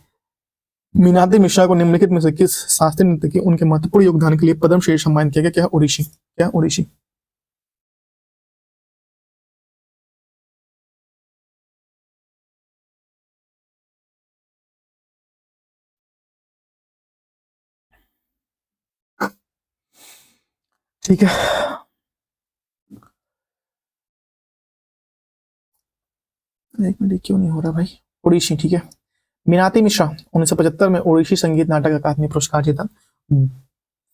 मीनाती मिश्रा को निम्नलिखित में से किस शास्त्रीय नृत्य के उनके महत्वपूर्ण योगदान के लिए पद्मश्री सम्मानित किया गया? क्या ओडिसी? क्या ओडिसी? ठीक है, एक मिनट क्यों नहीं हो रहा भाई? ओडिसी, ठीक है। मीनाती मिश्रा 1975 में ओडिसी संगीत नाटक अकादमी पुरस्कार जीता।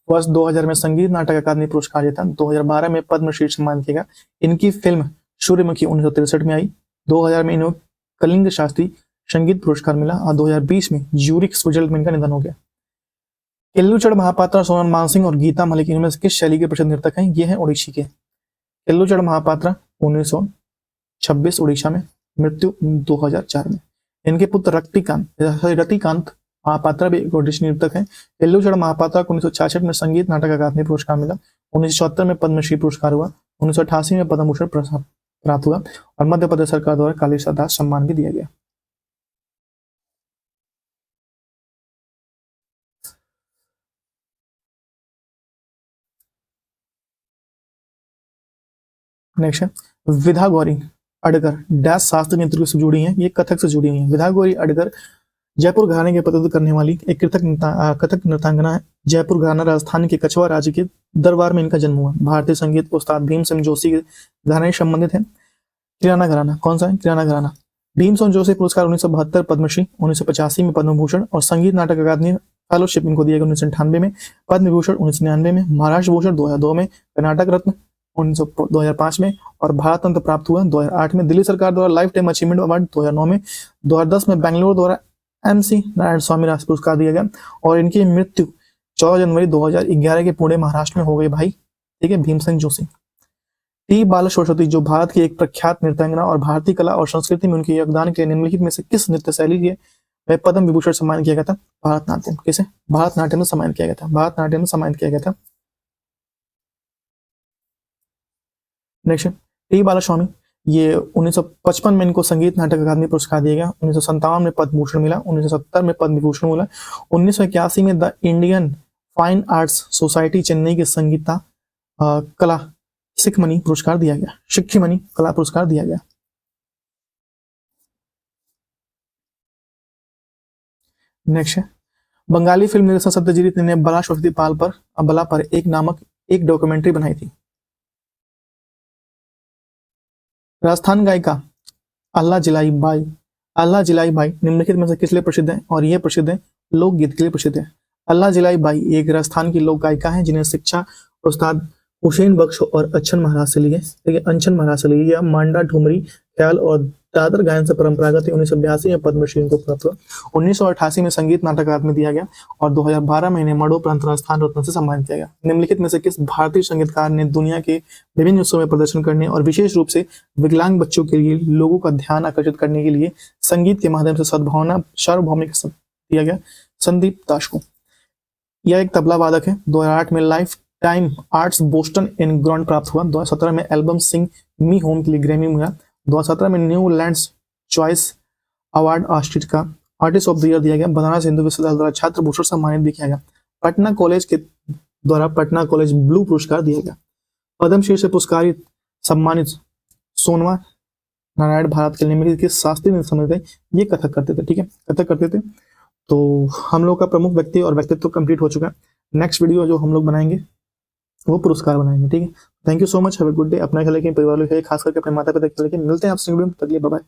वर्ष 2000 में संगीत नाटक अकादमी पुरस्कार जीता। 2012 में पद्मश्री सम्मान किया गया। इनकी फिल्म सूर्यमुखी 1963 में आई। 2000 में इन्हें कलिंग शास्त्री संगीत पुरस्कार मिला, और 2020 में ज्यूरिख स्विट्जरलैंड में इनका निधन हो गया। केल्लुचड़ महापात्रा, सोनम मानसिंह और गीता मलिक इनमें से किस शैली के प्रसिद्ध नर्तक हैं? ये हैं ओडिसी के। केल्लुचड़ महापात्रा 1926 उड़ीसा में, मृत्यु 2004 में। इनके पुत्र रतिकांत महापात्रा भी एक ओडिसी नर्तक हैं। केल्लुचड़ महापात्रा को 1966 में संगीत नाटक अकादमी पुरस्कार मिला। 1974 में पद्मश्री पुरस्कार हुआ। 1988 में पद्म भूषण प्राप्त हुआ, और मध्य प्रदेश सरकार द्वारा कालिदास दास सम्मान भी दिया गया। नेक्स्ट है विधा गौरी अडगर डैश शास्त्रीय नृत्य से जुड़ी हैं। ये कथक से जुड़ी हुई हैं। विधा गौरी अडगर जयपुर घराने के प्रतिनिधित्व करने वाली एक कथक नृत्यांगना है। जयपुर घराना राजस्थान के कछवा राज्य के दरबार में इनका जन्म हुआ। भारतीय संगीत उस्ताद भीमसेन जोशी के घराने से संबंधित है। किराना घराना कौन सा है? किराना घराना। भीमसेन जोशी पुरस्कार 1972 पद्मश्री, 1985 में पद्म भूषण और संगीत नाटक अकादमी फेलोशिप इनको दिया गया। 1998 में पद्म विभूषण, 1999 में महाराष्ट्र भूषण, 2002 में कर्नाटक रत्न, 2005 में और भारत रत्न प्राप्त हुआ। 2008 में दिल्ली सरकार द्वारा लाइफ टाइम अचीवमेंट अवार्ड, 2009 में, 2010 में बेंगलोर द्वारा MC नारायण स्वामी राष्ट्रीय पुरस्कार दिया गया, और इनकी मृत्यु 14 जनवरी 2011 के पुणे महाराष्ट्र में हो गई भाई। ठीक है, भीमसेन जोशी। टी बाला सरस्वती जो भारत की एक प्रख्यात नृत्यांगना और भारतीय कला और संस्कृति में उनके योगदान के निम्नलिखित में से किस नृत्य शैली के वह पद्म विभूषण सम्मान किया गया था? भारतनाट्यम। किसे? भारतनाट्यम में सम्मानित किया गया था। भारतनाट्यम में सम्मानित किया गया था। नेक्स्ट टी बालास्वामी, ये 1955 में इनको संगीत नाटक अकादमी पुरस्कार दिया गया। 1957 में पद्म भूषण मिला। 1970 में पद्म विभूषण मिला। 1981 में the Indian fine arts society Chennai के संगीता कला शिखमणि पुरस्कार दिया गया। शिखमणि कला पुरस्कार दिया गया। नेक्स्ट है बंगाली फिल्म निर्देशक सत्यजीत ने बला सरस्वती बला पर एक नामक एक डॉक्यूमेंट्री बनाई थी। राजस्थान गायिका अल्लाह जिलाई बाई निम्नलिखित में से किस लिए प्रसिद्ध है? और यह प्रसिद्ध है लोकगीत के लिए प्रसिद्ध है। अल्लाह जिलाई बाई एक राजस्थान की लोक गायिका है जिन्हें शिक्षा उस्ताद हुसैन बख्श और अच्छन महाराज से लिए, अंचन महाराज से लिए, या मांडा ठुमरी ख्याल और दादर गायन से परंपरागत है। 1982 में पद्मश्री को प्राप्त हुआ। 1988 में संगीत नाटक अकादमी दिया गया, और 2012 में इन्हें मरणोपरांत राजस्थान रत्न से सम्मानित किया गया। निम्नलिखित में से किस भारतीय संगीतकार ने दुनिया के विभिन्न हिस्सों में प्रदर्शन करने और विशेष रूप से विकलांग बच्चों के लिए लोगों का ध्यान आकर्षित करने के लिए संगीत के माध्यम से सद्भावना सार्वभौमिक दिया गया? संदीप दास को। यह एक तबला वादक है। 2008 में लाइफ टाइम आर्ट्स बोस्टन इन ग्रांट प्राप्त हुआ। 2017 में एल्बम सिंग मी होम के लिए ग्रैमी मिला। 2017 में new lands choice award artist का आर्टिस्ट ऑफ द ईयर दिया गया। बनारस हिंदू विश्वविद्यालय द्वारा छात्र भूषण सम्मानित भी किया गया। पटना कॉलेज के द्वारा पटना कॉलेज ब्लू पुरस्कार दिया गया। पद्मश्री से पुरस्कारित सम्मानित सोनवा नारायण भारत के निम्नलिखित के शास्त्रीय नृत्य समझते हैं। ये कथक करते थे, ठीक है, कथक करते थे। तो हम लोग का प्रमुख व्यक्ति और व्यक्तित्व कंप्लीट हो चुका है। नेक्स्ट वीडियो जो हम लोग बनाएंगे वो पुरस्कार बनाएंगे, ठीक है। Thank you so much, have a good day. अपना ख्याल रखें, परिवार लोग खास करके अपने माता पिता के ख्याल रखें। मिलते हैं आपसे वीडियो में, तब तक के लिए बाय बाय।